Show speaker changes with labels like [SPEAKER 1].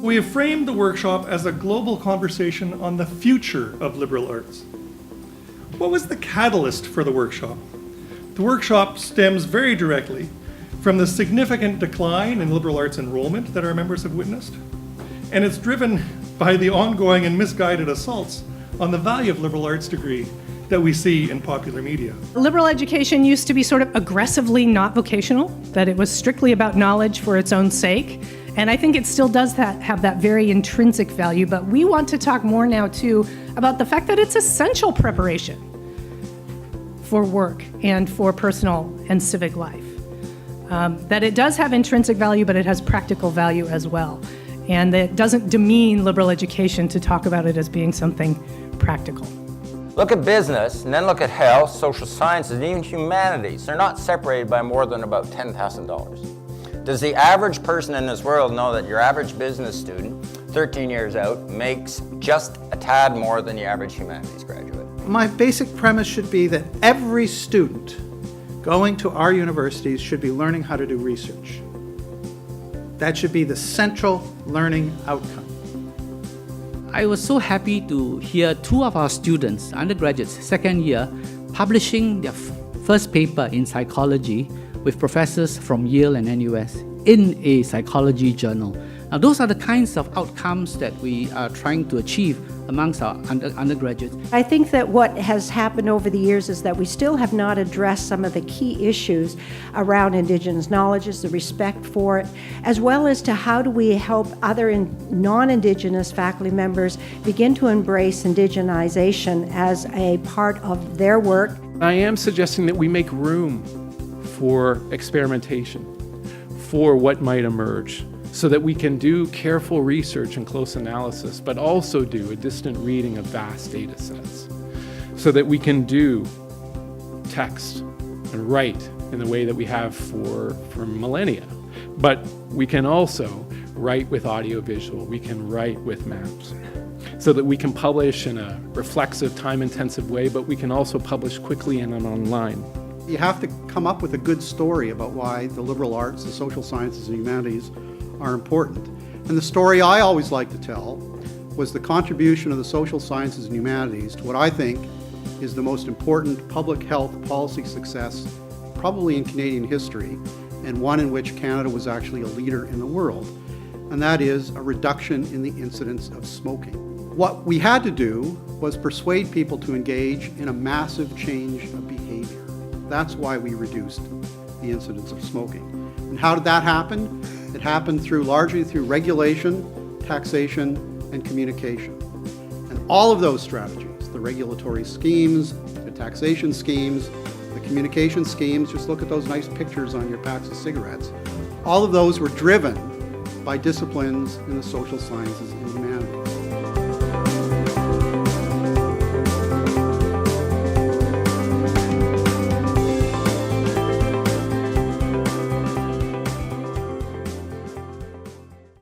[SPEAKER 1] We have framed the workshop as a global conversation on the future of liberal arts. What was the catalyst for the workshop? The workshop stems very directly from the significant decline in liberal arts enrollment that our members have witnessed, and it's driven by the ongoing and misguided assaults on the value of liberal arts degree that we see in popular media.
[SPEAKER 2] Liberal education used to be sort of aggressively not vocational, that it was strictly about knowledge for its own sake. And I think it still does have that very intrinsic value, but we want to talk more now too about the fact that it's essential preparation for work and for personal and civic life. That it does have intrinsic value, but it has practical value as well. And that it doesn't demean liberal education to talk about it as being something practical.
[SPEAKER 3] Look at business, and then look at health, social sciences, and even humanities. They're not separated by more than about $10,000. Does the average person in this world know that your average business student, 13 years out, makes just a tad more than the average humanities graduate?
[SPEAKER 4] My basic premise should be that every student going to our universities should be learning how to do research. That should be the central learning outcome.
[SPEAKER 5] I was so happy to hear two of our students, undergraduates, second year, publishing their first paper in psychology with professors from Yale and NUS in a psychology journal. Now, those are the kinds of outcomes that we are trying to achieve amongst our undergraduates.
[SPEAKER 6] I think that what has happened over the years is that we still have not addressed some of the key issues around Indigenous knowledges, the respect for it, as well as to how do we help other non-Indigenous faculty members begin to embrace Indigenization as a part of their work.
[SPEAKER 7] I am suggesting that we make room for experimentation, for what might emerge, so that we can do careful research and close analysis, but also do a distant reading of vast data sets, so that we can do text and write in the way that we have for millennia. But we can also write with audiovisual, we can write with maps, so that we can publish in a reflexive, time-intensive way, but we can also publish quickly and online.
[SPEAKER 4] You have to come up with a good story about why the liberal arts, the social sciences and humanities are important. And the story I always like to tell was the contribution of the social sciences and humanities to what I think is the most important public health policy success probably in Canadian history, and one in which Canada was actually a leader in the world, and that is a reduction in the incidence of smoking. What we had to do was persuade people to engage in a massive change of behavior. That's why we reduced the incidence of smoking. And how did that happen? It happened largely through regulation, taxation, and communication. And all of those strategies, the regulatory schemes, the taxation schemes, the communication schemes, just look at those nice pictures on your packs of cigarettes, all of those were driven by disciplines in the social sciences and humanities.